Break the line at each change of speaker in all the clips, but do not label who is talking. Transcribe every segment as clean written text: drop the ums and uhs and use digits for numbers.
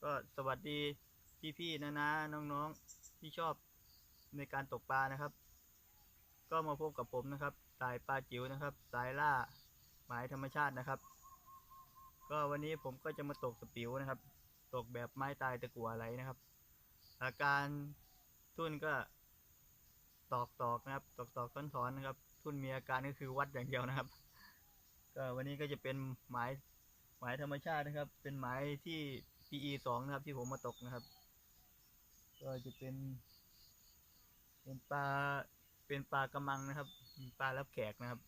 ก็สวัสดีพี่ๆนะน้องๆที่ชอบในการตกปลานะครับก็มาพบกับผมนะครับสายปลาจิ๋วนะครับสายล่าหมายธรรมชาตินะครับก็วันนี้ผมก็จะมาตกสปิวนะครับตกแบบไม้ตายตะกั่วไหลนะครับอาการทุ่นก็ตอกนะครับตอกถอนนะครับทุ่นมีอาการก็คือวัดอย่างเดียวนะครับก็วันนี้ก็จะเป็นหมายธรรมชาตินะครับเป็นหมายที่ PE2นะครับที่ผมมาตกนะครับก็จะเป็นปลาเป็นปลากระมังนะครับปลารับแขกนะครับ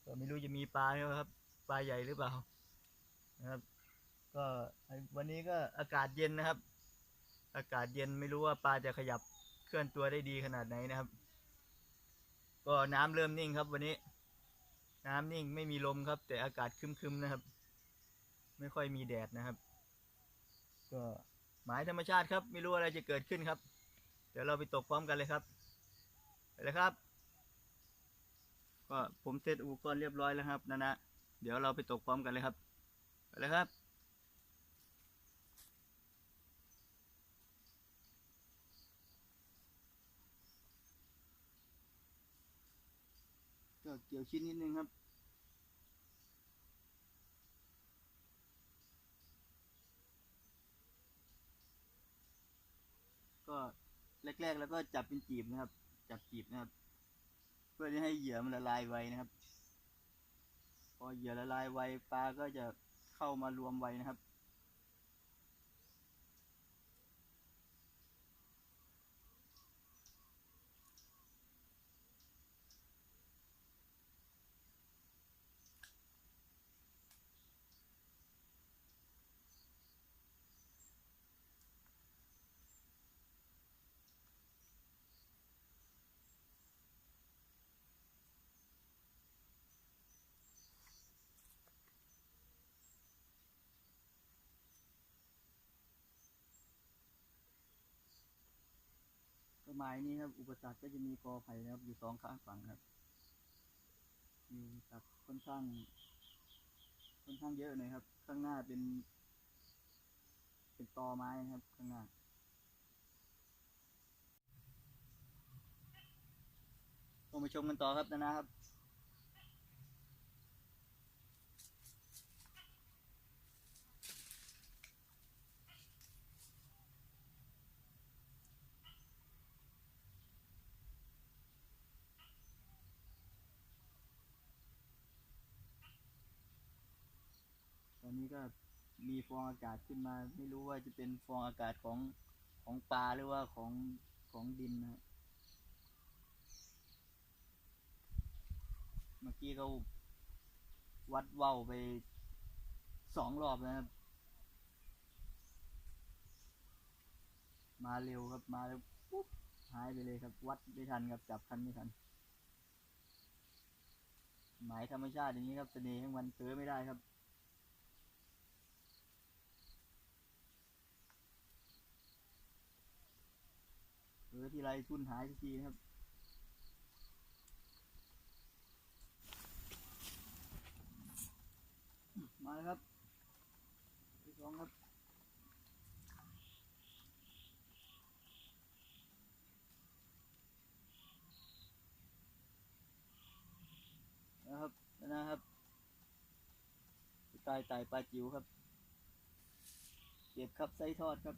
ก็ไม่รู้จะมีปลาไหมครับปลาใหญ่หรือเปล่านะครับก็วันนี้ก็อากาศเย็นนะครับอากาศเย็นไม่รู้ว่าปลาจะขยับเคลื่อนตัวได้ดีขนาดไหนนะครับก็น้ำเริ่มนิ่งครับวันนี้น้ำนิ่งไม่มีลมครับแต่อากาศครึมๆนะครับไม่ค่อยมีแดดนะครับก็หมายธรรมชาติครับไม่รู้อะไรจะเกิดขึ้นครับเดี๋ยวเราไปตกพร้อมกันเลยครับไปเลยครับก็ผมเซตอุปกรณ์เรียบร้อยแล้วครับนะเดี๋ยวเราไปตกพร้อมกันเลยครับไปเลยครับก็เกี่ยวชิ้นนิดนึงครับก็แรกๆแล้วก็จับเป็นจีบนะครับจับจีบนะครับเพื่อที่ให้เหยื่อมันละลายไวนะครับพอเหยื่อละลายไวปลาก็จะเข้ามารวมไวนะครับก็หมายนี้ครับอุปสรรคก็จะมีกอไผ่นะครับอยู่สองข้างฝั่งครับมีตัดค่อนข้างเยอะเลยครับข้างหน้าเป็นตอไม้นะครับข้างหน้าต้องไปชมกันต่อครับนะครับตอนนี้ก็มีฟองอากาศขึ้นมาไม่รู้ว่าจะเป็นฟองอากาศของปลาหรือว่าของดินนะเมื่อกี้เขาวัดว่าวไป2 รอบนะครับมาเร็วครับมาแล้วปุ๊บหายไปเลยครับวัดไม่ทันครับจับคันไม่ทันหมายธรรมชาติอย่างนี้ครับเสน่ห์ของมันเผลอไม่ได้ครับเผลอที่ไรทุนหายทุกทีนะครับมาแล้วครับที่สองครับนะครับตายปลาจิ๋วครับเก็บครับไส้ทอดครับ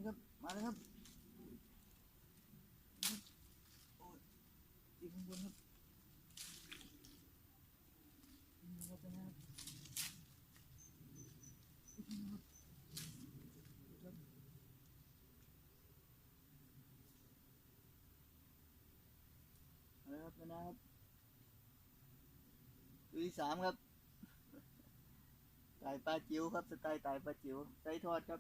ครับมาแล้วครับอีกข้างบนครับนะครับมาแล้วครับนะครับตัวที่ 3ครับ ไต่ปลาจิ๋วครับสไตล์ไต่ปลาจิ๋วไส้ทอดครับ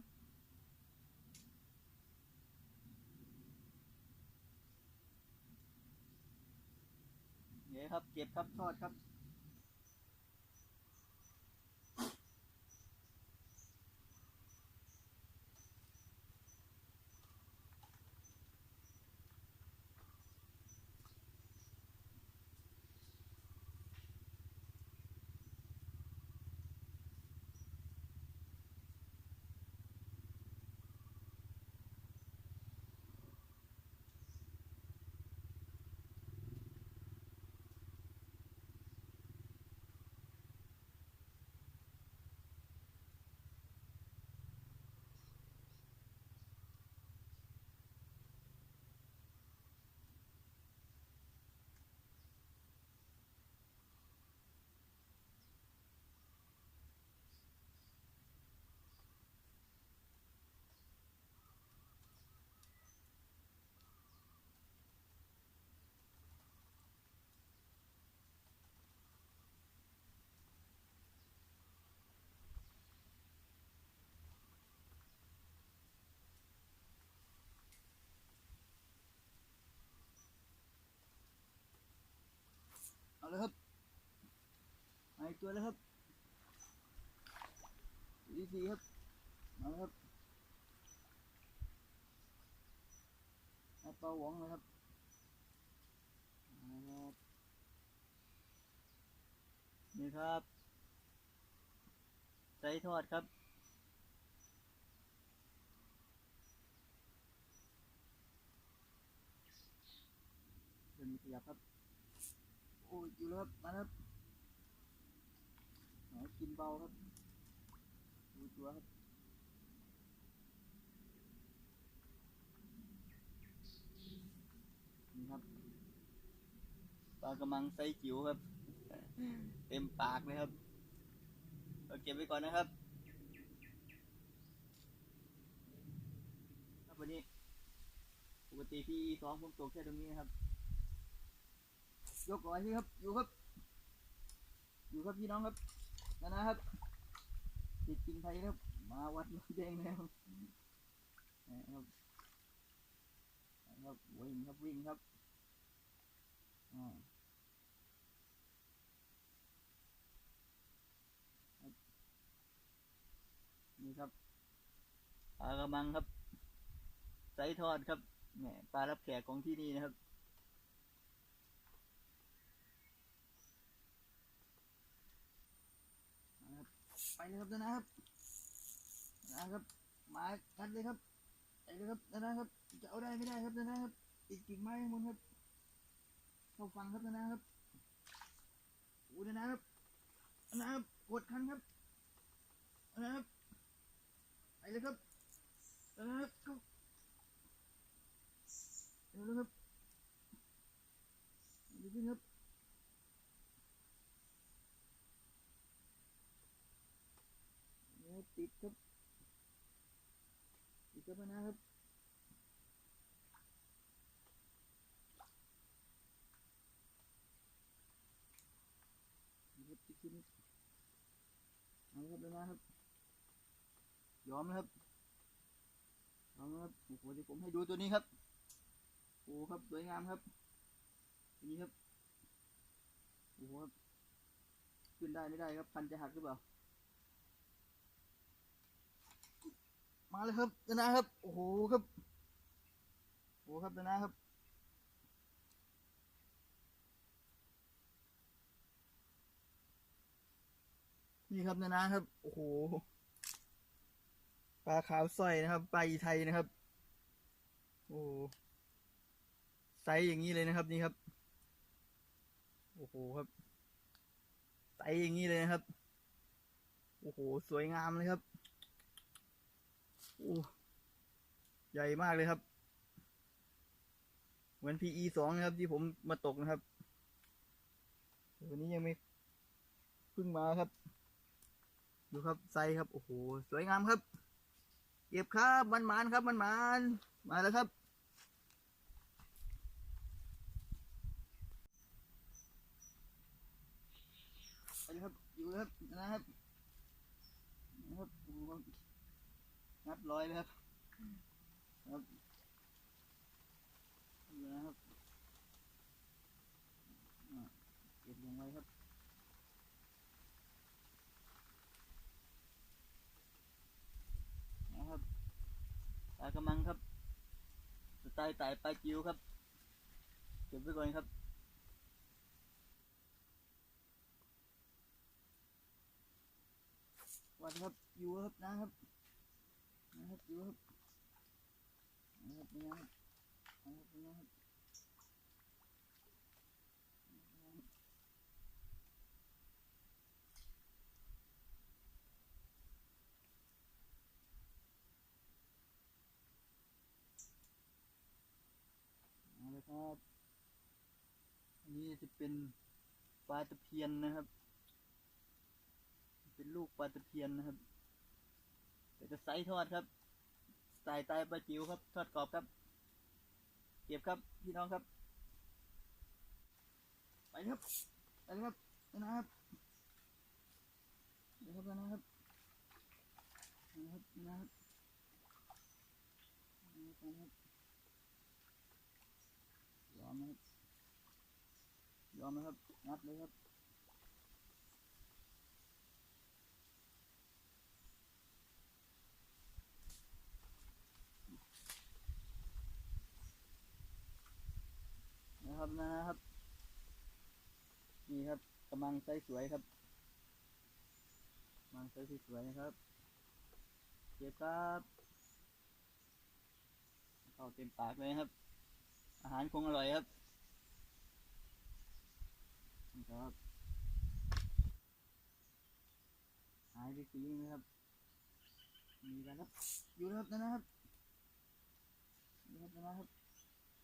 เนี่ยครับเก็บครับทอดครับเอาเลยครับมาอีกตัวแล้วครับดีดีครับเอาเลยครับปลาหวงเลยครับนี่ครับไส้ทอดครับเป็นขยับครับโอ้ยอยู่แล้วครับมาครับกินเบาครับดูตัวครับนี่ครับปลากระมังไซส์จิ๋วครับเต็มปากเลยครับเราเก็บไว้ก่อนนะครับครับวันนี้ปกติพี่สองผมตกแค่ตรงนี้นะครับยกก่อนที่ครับอยู่ครับอยู่ครับพี่น้องครับนะครับติดจริงไทยครับมาวัดน้ำแดงแล้วนะครับครับวิ่งครับวิ่งครับนี่ครับปลากระมังครับไซส์ทอดครับแหมปลารับแขกของที่นี่นะครับไปเลยครับนะครับนะครับมาคัดเลยครับไปเลยครับนะครับจะเอาได้ไม่ได้ครับนะครับติดกิ่งไม้ข้างบนครับเข้าฟังครับนะครับโอ้นะครับนะครับกดคันครับนะครับไปเลยครับนะครับเร็วครับดูสิครับติดครับติดครับนะครับติดขึ้นนะครับยอมนะครับยอมนะครับโอ้โหเดี๋ยวผมให้ดูตัวนี้ครับโอ้ครับสวยงามครับนี่ครับโอ้โหขึ้นได้ไม่ได้ครับพันจะหักหรือเปล่ามาเลยครับนะครับโอ้โหครับโอ้ครับนะครับนี่ครับนะครับโอ้โหปลาขาวสร้อยนะครับปลาอีไทยนะครับโอ้ไซส์อย่างนี้เลยนะครับนี่ครับโอ้โหครับไซส์อย่างนี้เลยนะครับโอ้โหสวยงามเลยครับโอ้ใหญ่มากเลยครับเหมือน PE2นะครับที่ผมมาตกนะครับวันนี้ยังไม่เพิ่งมาครับดูครับไซส์ครับโอ้โหสวยงามครับเก็บครับมันครับมันมาแล้วครับไปเลยครับอยู่ครับนะครับ นะครับโอ้โหงัดร้อยเลยครับครับนี่นะครับเก็บลงไว้ครับนะครับปลากระมังครับสไตล์ไต่ปลาจิ๋วครับเก็บไว้ก่อนครับวันครับอยู่ครับนะครับอยู่ครับนะครับนี่นะครับนี่นะครับเอาเลยครับอันนี้จะเป็นปลาตะเพียนนะครับเป็นลูกปลาตะเพียนนะครับแต่จะไซส์ทอดครับสไตล์ปลาจิ๋วครับทอดกรอบครับเก็บครับพี่น้องครับไปครับไปครับนะครับนะครับนะครับนะครับยอมนะครับยอมนะครับงัดเลยครับนะครับนี่ครับกำลังไซส์สวยครับกำลังไซส์สวยนะครับเก็บครับเข้าเต็มปากเลยครับอาหารคงอร่อยครับนี่ครับหายไปสีนึงนะครับมีกันครับอยู่นะครับนะครับนะครับ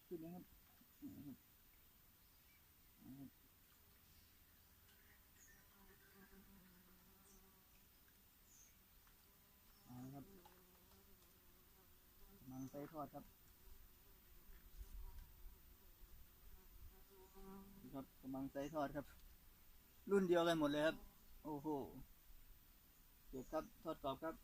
ขึ้นนะครับนะครับกำลังไซส์ทอดครับครับกำลังไซส์ทอดครับรุ่นเดียวกันหมดเลยครับโอ้โหเก็บครับทอดกรอบครับ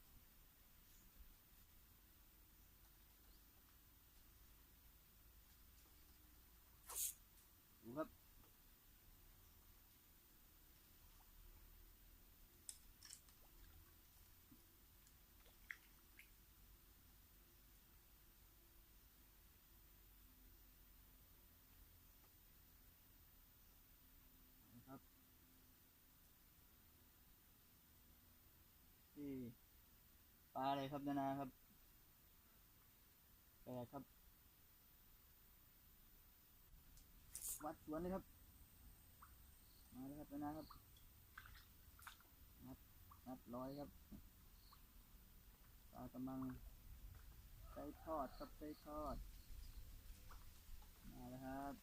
ดูครับนะครับที่ปลาอะไรครับนะครับแปลกครับวัดสวนเลยครับมาเลยครับนะครับนัดร้อยครับปลากำลังไส้ทอดครับไส้ทอดมาแล้วครับ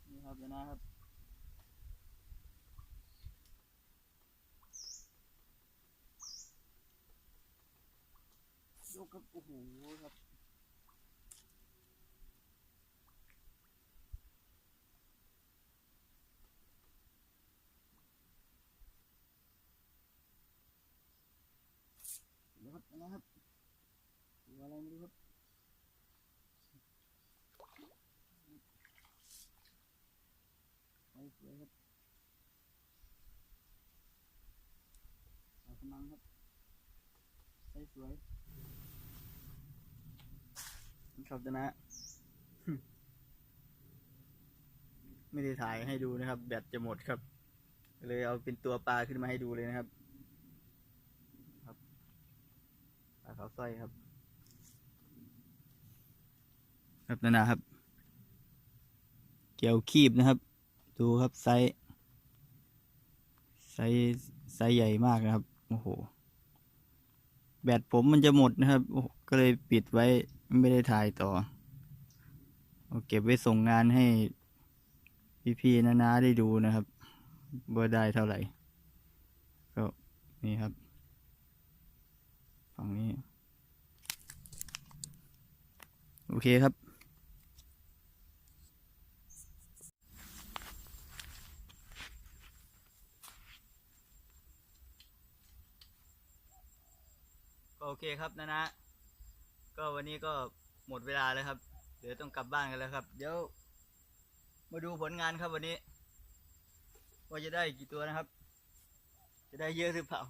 นี่ครับนะครับยกครับโอ้โหครับเดี๋ยวครับนะครับตัวอะไรไม่รู้ครับไส้สวยครับปลากำลังครับไส้สวยครับนะ ไม่ได้ถ่ายให้ดูนะครับแบตจะหมดครับเลยเอาเป็นตัวปลาขึ้นมาให้ดูเลยนะครับครับปลาขาวสร้อยครับครับนะครับเกี่ยวคีบนะครับดูครับไซส์ใหญ่มากนะครับโอ้โหแบตผมมันจะหมดนะครับก็เลยปิดไว้ไม่ได้ถ่ายต่อเอาเก็บไว้ส่งงานให้พี่ๆน้าๆได้ดูนะครับบ่ได้เท่าไหร่ก็นี่ครับฝั่งนี้โอเคครับ โอเคครับนะก็วันนี้ก็หมดเวลาแล้วครับเดี๋ยวต้องกลับบ้านกันแล้วครับเดี๋ยวมาดูผลงานครับวันนี้ว่าจะได้กี่ตัวนะครับจะได้เยอะหรือเปล่า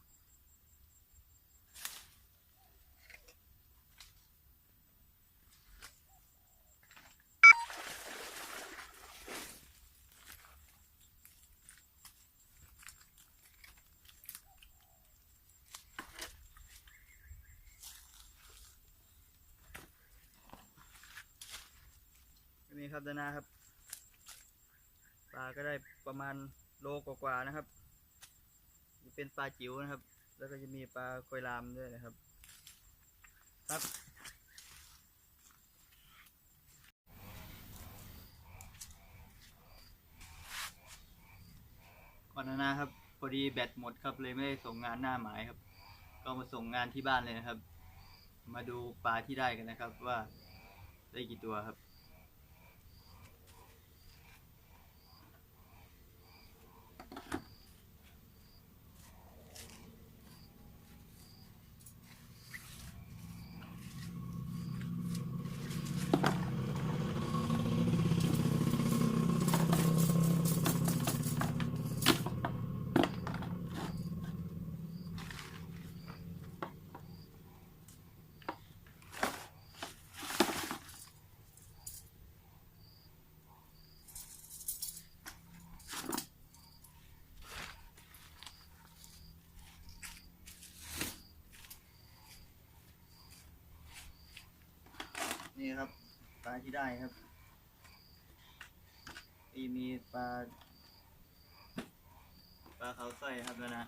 นี่ครับนะครับปลาก็ได้ประมาณโลกว่าๆนะครับเป็นปลาจิ๋วนะครับแล้วก็จะมีปลาโคยลามด้วยนะครับครับก่อนนะครับพอดีแบตหมดครับเลยไม่ได้ส่งงานหน้าหมายครับก็มาส่งงานที่บ้านเลยนะครับมาดูปลาที่ได้กันนะครับว่าได้กี่ตัวครับนี่ครับปลาที่ได้ครับมีปลาเขาสร้อยครับนะ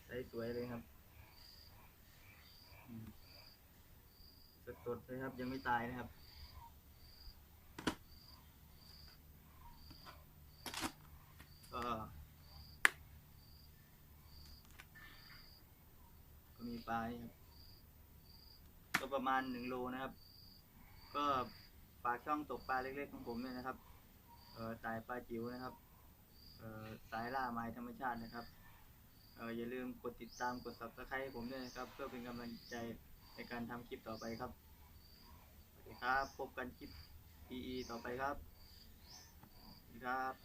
ใสสวยเลยครับสดๆเลยครับยังไม่ตายนะครับก็มีปลาครับก็ประมาณ1 โลนะครับก็ฝากช่องตกปลาเล็กๆของผมด้วยนะครับสายปลาจิ๋วนะครับสายล่าไม้ธรรมชาตินะครับอย่าลืมกดติดตามกด Subscribe ให้ผมด้วยนะครับเพื่อเป็นกำลังใจในการทำคลิปต่อไปครับสวัสดีครับพบกันคลิป PE ต่อไปครับสวัสดีครับ